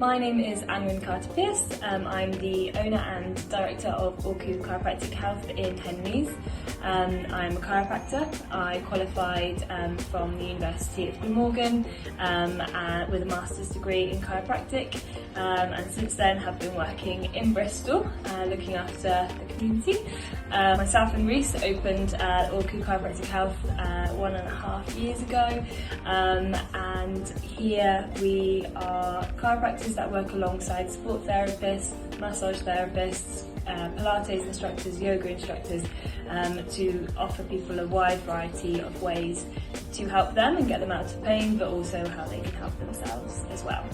My name is Anwyn Carter-Pierce. I'm the owner and director of Orku Chiropractic Health in Henleaze. I'm a chiropractor. I qualified from the University of Glamorgan with a master's degree in chiropractic, and since then have been working in Bristol looking after the community. Myself and Reese opened Orku Chiropractic Health 1.5 years ago, and here we are chiropractors that work alongside sport therapists, massage therapists, Pilates instructors, yoga instructors, to offer people a wide variety of ways to help them and get them out of pain, but also how they can help themselves as well.